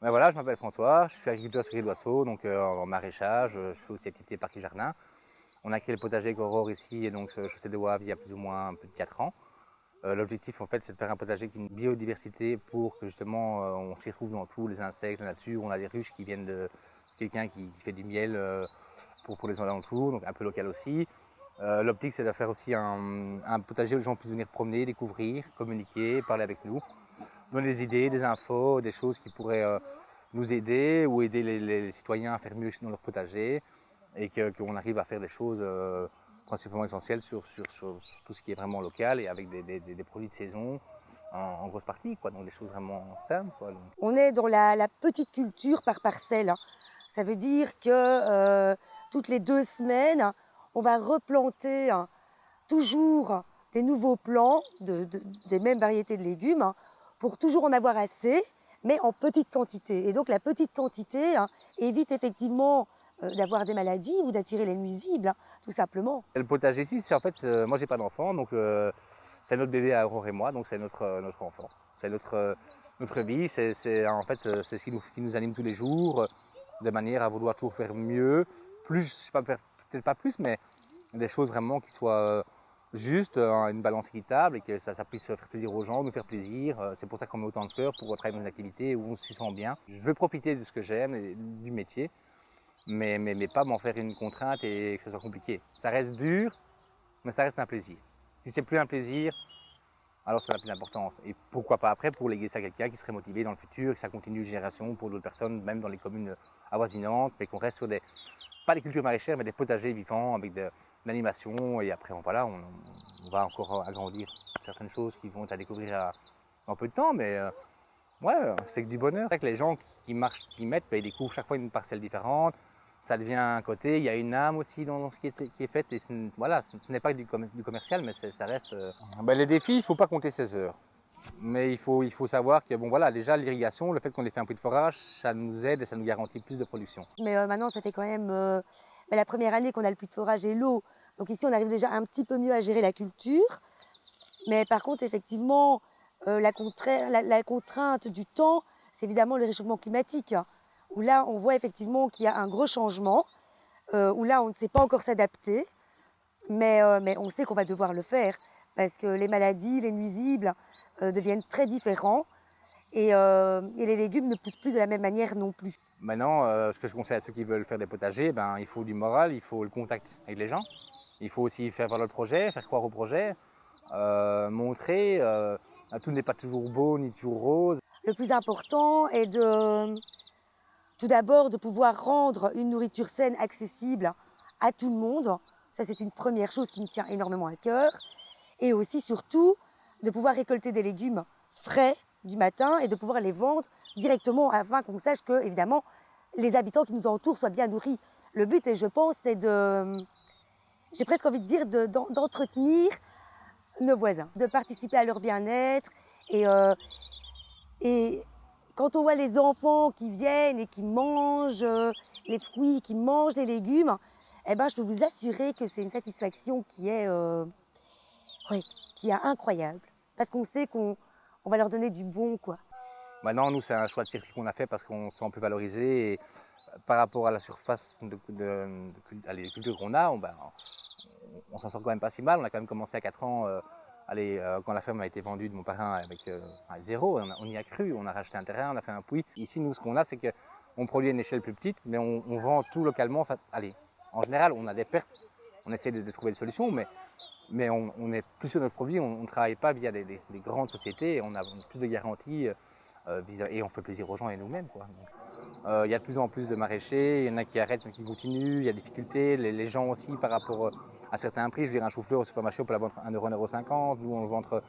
Ben voilà, je m'appelle François, je suis agriculteur sur l'île d'Oisseau, donc en maraîchage, je fais aussi activité parc et jardin. On a créé le potager Aurore ici, et donc chaussée de Wavre il y a plus ou moins plus de 4 ans. L'objectif en fait c'est de faire un potager avec une biodiversité pour que justement on s'y retrouve dans tous les insectes, la nature. On a des ruches qui viennent de quelqu'un qui fait du miel pour les alentours, donc un peu local aussi. L'optique c'est de faire aussi un potager où les gens puissent venir promener, découvrir, communiquer, parler avec nous, donner des idées, des infos, des choses qui pourraient nous aider ou aider les citoyens à faire mieux dans leur potager et qu'on arrive à faire des choses principalement essentielles sur tout ce qui est vraiment local et avec des produits de saison en grosse partie, quoi. Donc des choses vraiment simples, quoi. Donc. On est dans la petite culture par parcelle. Ça veut dire que toutes les 2 semaines, on va replanter toujours des nouveaux plants des mêmes variétés de légumes pour toujours en avoir assez, mais en petite quantité. Et donc la petite quantité évite effectivement d'avoir des maladies ou d'attirer les nuisibles, tout simplement. Et le potager ici, c'est en fait, moi j'ai pas d'enfant, donc c'est notre bébé à Aurore et moi, donc c'est notre enfant. C'est notre vie, en fait, c'est ce qui nous anime tous les jours, de manière à vouloir toujours faire mieux, plus, je sais pas, peut-être pas plus, mais des choses vraiment qui soient justes, une balance équitable et que ça puisse faire plaisir aux gens, nous faire plaisir. C'est pour ça qu'on met autant de cœur pour travailler dans une activité où on s'y sent bien. Je veux profiter de ce que j'aime et du métier, mais pas m'en faire une contrainte et que ce soit compliqué. Ça reste dur, mais ça reste un plaisir. Si c'est plus un plaisir, alors ça n'a plus d'importance. Et pourquoi pas après pour léguer ça à quelqu'un qui serait motivé dans le futur, que ça continue de génération pour d'autres personnes, même dans les communes avoisinantes, mais qu'on reste sur pas des cultures maraîchères, mais des potagers vivants avec de l'animation. Et après, voilà, on va encore agrandir certaines choses qui vont être à découvrir en peu de temps, mais ouais, c'est que du bonheur. C'est vrai que les gens qui marchent, qui mettent, ils découvrent chaque fois une parcelle différente. Ça devient un côté, il y a une âme aussi dans ce qui est fait. Et voilà, ce n'est pas du commercial, mais ça reste. Les défis, il ne faut pas compter 16 heures. Mais il faut savoir que, bon voilà, déjà l'irrigation, le fait qu'on ait fait un prix de forage, ça nous aide et ça nous garantit plus de production. Mais maintenant, ça fait quand même la première année qu'on a le puits de forage et l'eau. Donc ici, on arrive déjà un petit peu mieux à gérer la culture. Mais par contre, effectivement, la contrainte du temps, c'est évidemment le réchauffement climatique, où là, on voit effectivement qu'il y a un gros changement, où là, on ne sait pas encore s'adapter, mais on sait qu'on va devoir le faire, parce que les maladies, les nuisibles deviennent très différents, et les légumes ne poussent plus de la même manière non plus. Maintenant, ce que je conseille à ceux qui veulent faire des potagers, il faut du moral, il faut le contact avec les gens. Il faut aussi faire valoir le projet, faire croire au projet, montrer. Tout n'est pas toujours beau ni toujours rose. Le plus important est tout d'abord de pouvoir rendre une nourriture saine accessible à tout le monde. Ça, c'est une première chose qui me tient énormément à cœur. Et aussi, surtout, de pouvoir récolter des légumes frais du matin et de pouvoir les vendre directement afin qu'on sache que, évidemment, les habitants qui nous entourent soient bien nourris. Le but, et je pense, c'est j'ai presque envie de dire, d'entretenir nos voisins, de participer à leur bien-être. Et quand on voit les enfants qui viennent et qui mangent les fruits, qui mangent les légumes, je peux vous assurer que c'est une satisfaction qui est incroyable. Parce qu'on sait qu'on va leur donner du bon, quoi. Maintenant, nous, c'est un choix de circuit qu'on a fait parce qu'on se sent plus valorisé. Et par rapport à la surface à les cultures qu'on a, on s'en sort quand même pas si mal. On a quand même commencé à 4 ans. Quand la ferme a été vendue de mon parrain avec zéro, on y a cru, on a racheté un terrain, on a fait un puits. Ici, nous, ce qu'on a, c'est qu'on produit à une échelle plus petite, mais on vend tout localement. Enfin, en général, on a des pertes, on essaie de trouver des solutions, mais on est plus sur notre produit, on ne travaille pas via des grandes sociétés, et on a plus de garanties et on fait plaisir aux gens et nous-mêmes, quoi. Il y a de plus en plus de maraîchers, il y en a qui arrêtent, mais qui continuent, il y a des difficultés, les gens aussi par rapport à certains prix. Je veux dire, un chou-fleur au supermarché, on peut la vendre 1 euro, 1,50 €. Nous, on le vend entre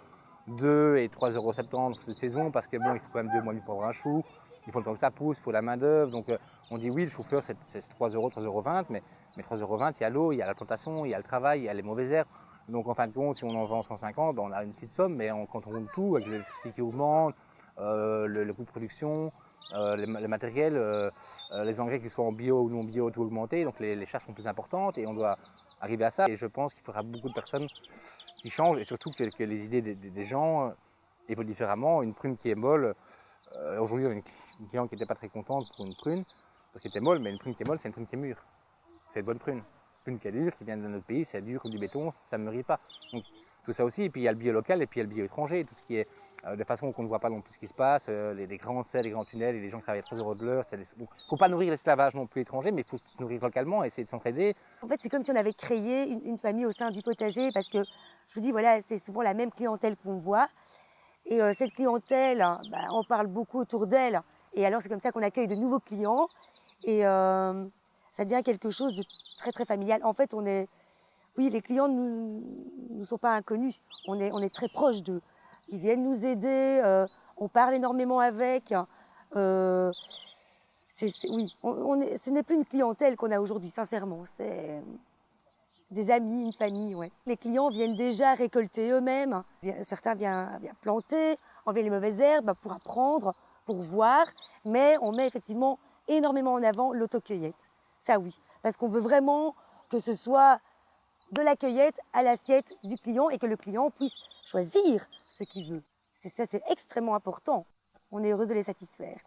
2 et 3,70 € cette saison parce que bon, il faut quand même 2 mois pour avoir un chou. Il faut le temps que ça pousse, il faut la main-d'œuvre. Donc, on dit oui, le chou-fleur, c'est 3 €, 3,20 €, mais 3,20 €, il y a l'eau, il y a la plantation, il y a le travail, il y a les mauvaises herbes. Donc, en fin de compte, si on en vend 150, on a une petite somme, mais quand on roule tout, avec l'électricité qui augmente, le coût de production, le matériel, les engrais, qu'ils soient en bio ou non bio, tout augmenté, donc les charges sont plus importantes et on doit arriver à ça. Et je pense qu'il faudra beaucoup de personnes qui changent et surtout que les idées des gens évoluent différemment. Une prune qui est molle, Aujourd'hui, on a une cliente qui n'était pas très contente pour une prune, parce qu'elle était molle, mais une prune qui est molle, c'est une prune qui est mûre. C'est une bonne prune. Une prune qui est dure, qui vient de notre pays, c'est dur comme du béton, ça ne mûrit pas. Donc, tout ça aussi, et puis il y a le bio local et puis il y a le bio étranger, tout ce qui est de façon qu'on ne voit pas non plus ce qui se passe, les grands selles, les grands tunnels, et les gens qui travaillent très heureux de l'heure. Il ne faut pas nourrir l'esclavage non plus étranger, mais il faut se nourrir localement, essayer de s'entraider. En fait, c'est comme si on avait créé une famille au sein du potager, parce que je vous dis, voilà, c'est souvent la même clientèle qu'on voit. Et cette clientèle, on parle beaucoup autour d'elle. Et alors, c'est comme ça qu'on accueille de nouveaux clients. Et ça devient quelque chose de très, très familial. En fait, oui, les clients ne nous sont pas inconnus. On est très proches d'eux. Ils viennent nous aider. On parle énormément avec. Oui, ce n'est plus une clientèle qu'on a aujourd'hui, sincèrement. C'est des amis, une famille, ouais. Les clients viennent déjà récolter eux-mêmes. Certains viennent planter, enlever les mauvaises herbes pour apprendre, pour voir. Mais on met effectivement énormément en avant l'autocueillette. Ça oui, parce qu'on veut vraiment que ce soit de la cueillette à l'assiette du client et que le client puisse choisir ce qu'il veut. Ça, c'est extrêmement important. On est heureux de les satisfaire.